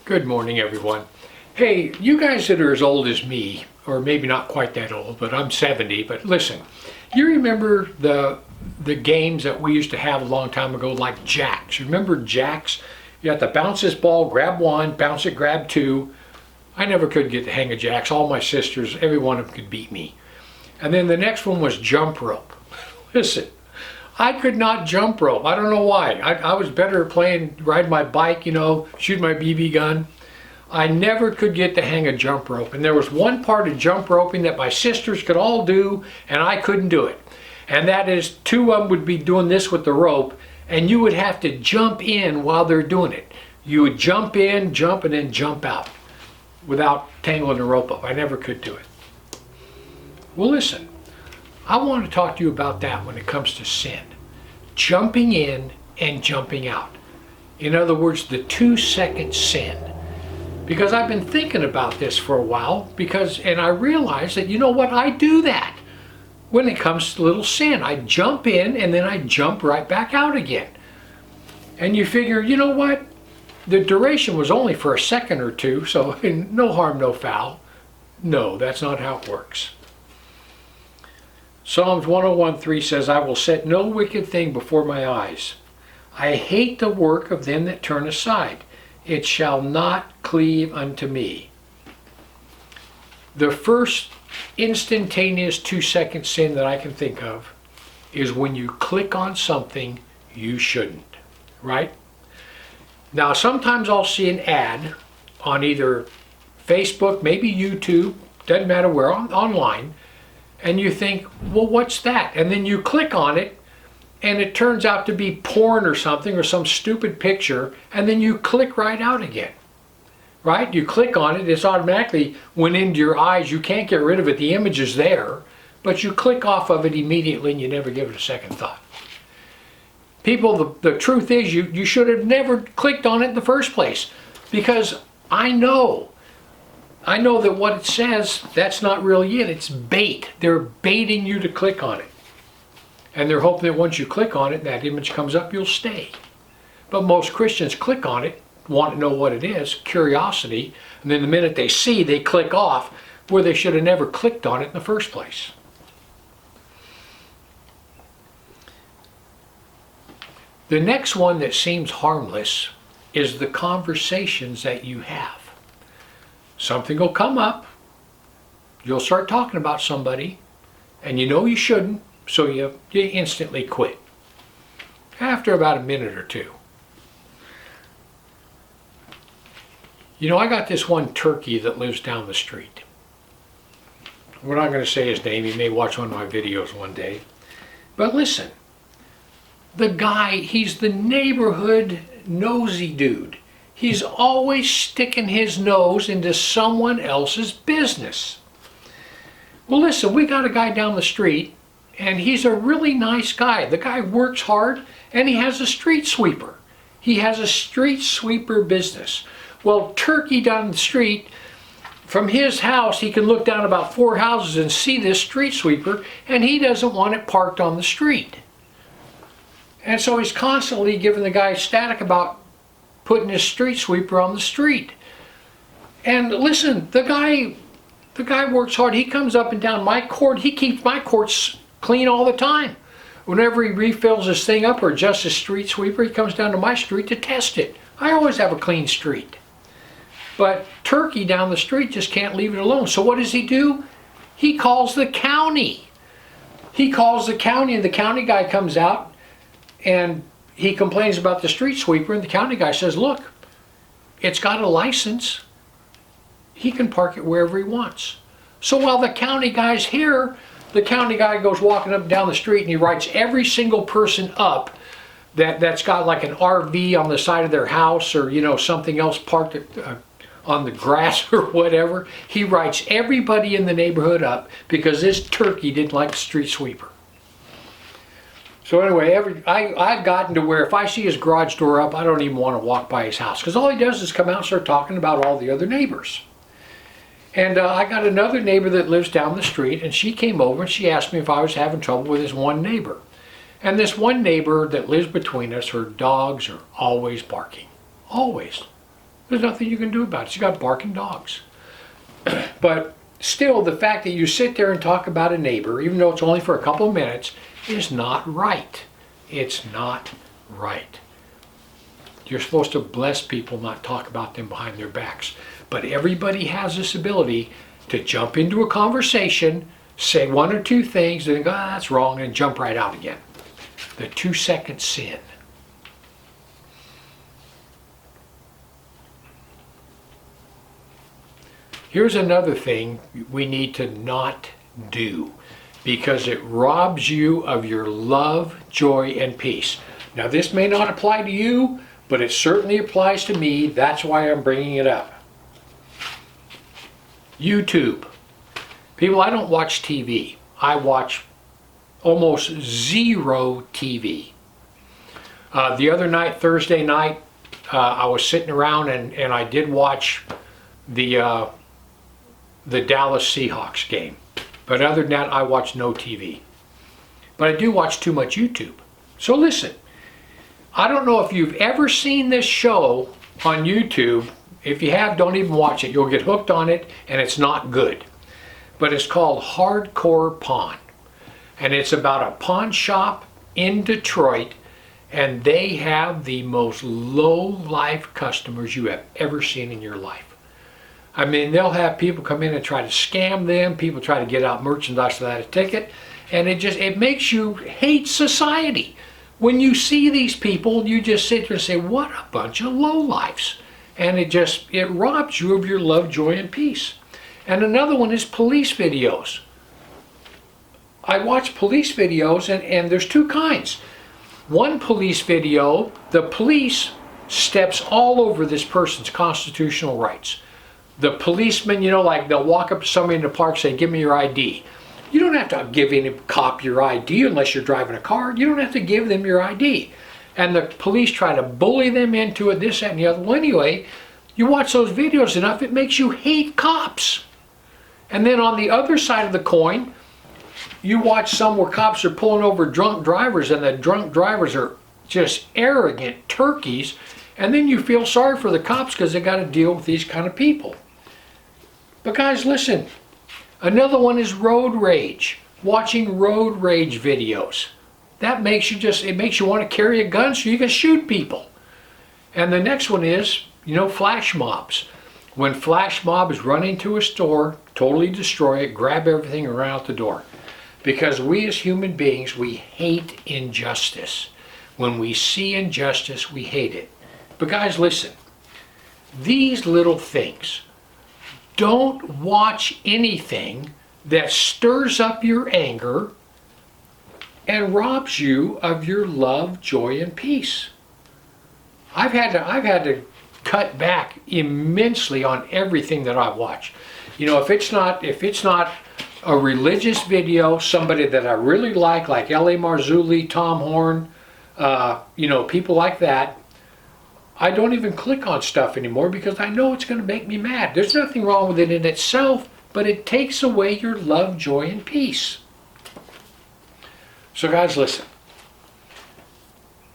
Good morning, everyone. Hey, you guys that are as old as me, or maybe not quite that old, but I'm 70, but listen, you remember the games that we used to have a long time ago, like jacks? Remember jacks? You had to bounce this ball, grab one, bounce it, grab two. I never could get the hang of jacks. All my sisters, every one of them could beat me. And then the next one was jump rope. Listen, I could not jump rope. I don't know why. I was better at ride my bike, shoot my BB gun. I never could get the hang of jump rope. And there was one part of jump roping that my sisters could all do, and I couldn't do it. And that is, two of them would be doing this with the rope, and you would have to jump in while they're doing it. You would jump in, jump, and then jump out without tangling the rope up. I never could do it. Well, listen, I want to talk to you about that when it comes to sin. Jumping in and jumping out. In other words, the 2-second sin. Because I've been thinking about this for a while, and I realized that, you know what, I do that when it comes to little sin. I jump in and then I jump right back out again. And you figure, you know what, the duration was only for a second or two, so no harm, no foul. No, that's not how it works. Psalms 101:3 says, I will set no wicked thing before my eyes. I hate the work of them that turn aside. It shall not cleave unto me. The first instantaneous 2-second sin that I can think of is when you click on something you shouldn't, right? Now, sometimes I'll see an ad on either Facebook, maybe YouTube, doesn't matter where, online, and you think, well, what's that? And then you click on it, and it turns out to be porn or something, or some stupid picture, and then you click right out again, right? You click on it, it's automatically went into your eyes. You can't get rid of it. The image is there, but you click off of it immediately, and you never give it a second thought. People, the truth is, you should have never clicked on it in the first place, because I know that what it says, that's not really it. It's bait. They're baiting you to click on it. And they're hoping that once you click on it, that image comes up, you'll stay. But most Christians click on it, want to know what it is, curiosity, and then the minute they see, they click off where they should have never clicked on it in the first place. The next one that seems harmless is the conversations that you have. Something will come up, you'll start talking about somebody, and you know you shouldn't, so you instantly quit after about a minute or two. You know, I got this one turkey that lives down the street. We're not going to say his name. He may watch one of my videos one day. But listen, the guy, he's the neighborhood nosy dude. He's always sticking his nose into someone else's business. Well, listen, we got a guy down the street, and he's a really nice guy. The guy works hard, and he has a street sweeper. He has a street sweeper business. Well, Turkey down the street, from his house, he can look down about 4 houses and see this street sweeper, and he doesn't want it parked on the street. And so he's constantly giving the guy static about putting his street sweeper on the street. And listen, the guy works hard. He comes up and down my court. He keeps my courts clean all the time. Whenever he refills his thing up or adjusts his street sweeper, he comes down to my street to test it. I always have a clean street. But Turkey down the street just can't leave it alone. So what does he do? He calls the county. He calls the county, and the county guy comes out, and he complains about the street sweeper, and the county guy says, look, it's got a license. He can park it wherever he wants. So while the county guy's here, the county guy goes walking up and down the street, and he writes every single person up that's got like an RV on the side of their house, or something else parked on the grass or whatever. He writes everybody in the neighborhood up because this turkey didn't like the street sweeper. So anyway, I've gotten to where if I see his garage door up, I don't even want to walk by his house, because all he does is come out and start talking about all the other neighbors. And I got another neighbor that lives down the street, and she came over and she asked me if I was having trouble with this one neighbor. And this one neighbor that lives between us, her dogs are always barking. Always. There's nothing you can do about it. You got barking dogs. But still, the fact that you sit there and talk about a neighbor, even though it's only for a couple of minutes, is not right. It's not right. You're supposed to bless people, not talk about them behind their backs. But everybody has this ability to jump into a conversation, say one or two things, and go, ah, that's wrong, and jump right out again. The 2-second sin. Here's another thing we need to not do, because it robs you of your love, joy, and peace. Now, this may not apply to you, but it certainly applies to me. That's why I'm bringing it up. YouTube. People, I don't watch TV. I watch almost zero TV. The other night, Thursday night, I was sitting around and I did watch the Dallas Seahawks game. But other than that, I watch no TV. But I do watch too much YouTube. So listen, I don't know if you've ever seen this show on YouTube. If you have, don't even watch it. You'll get hooked on it, and it's not good. But it's called Hardcore Pawn. And it's about a pawn shop in Detroit, and they have the most low-life customers you have ever seen in your life. I mean, they'll have people come in and try to scam them. People try to get out merchandise without a ticket. And it makes you hate society. When you see these people, you just sit there and say, what a bunch of lowlifes. And it robs you of your love, joy, and peace. And another one is police videos. I watch police videos, and there's two kinds. One police video, the police steps all over this person's constitutional rights. The policeman, like they'll walk up to somebody in the park and say, give me your ID. You don't have to give any cop your ID unless you're driving a car. You don't have to give them your ID. And the police try to bully them into it, this, that, and the other. Well, anyway, you watch those videos enough, it makes you hate cops. And then on the other side of the coin, you watch some where cops are pulling over drunk drivers, and the drunk drivers are just arrogant turkeys. And then you feel sorry for the cops because they got to deal with these kind of people. But guys, listen. Another one is road rage. Watching road rage videos. That makes you it makes you want to carry a gun so you can shoot people. And the next one is, flash mobs. When flash mobs run into a store, totally destroy it, grab everything and run out the door. Because we as human beings, we hate injustice. When we see injustice, we hate it. But guys, listen. These little things. Don't watch anything that stirs up your anger and robs you of your love, joy, and peace. I've had to cut back immensely on everything that I watch. If it's not a religious video, somebody that I really like L.A. Marzulli, Tom Horn, people like that, I don't even click on stuff anymore because I know it's going to make me mad. There's nothing wrong with it in itself, but it takes away your love, joy, and peace. So guys, listen.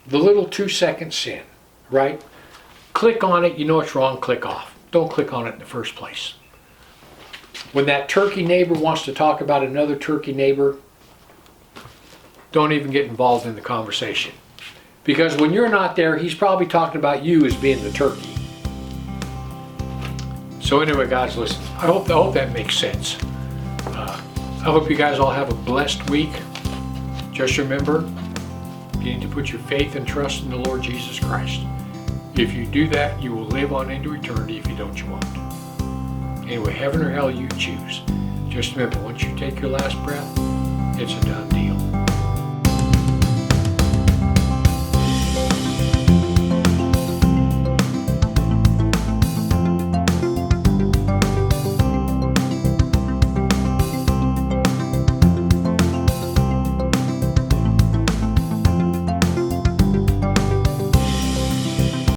The little 2-second sin, right? Click on it, you know it's wrong, click off. Don't click on it in the first place. When that turkey neighbor wants to talk about another turkey neighbor, don't even get involved in the conversation. Because when you're not there, he's probably talking about you as being the turkey. So anyway, guys, listen. I hope that makes sense. I hope you guys all have a blessed week. Just remember, you need to put your faith and trust in the Lord Jesus Christ. If you do that, you will live on into eternity. If you don't, you won't. Anyway, heaven or hell, you choose. Just remember, once you take your last breath, it's a done deal.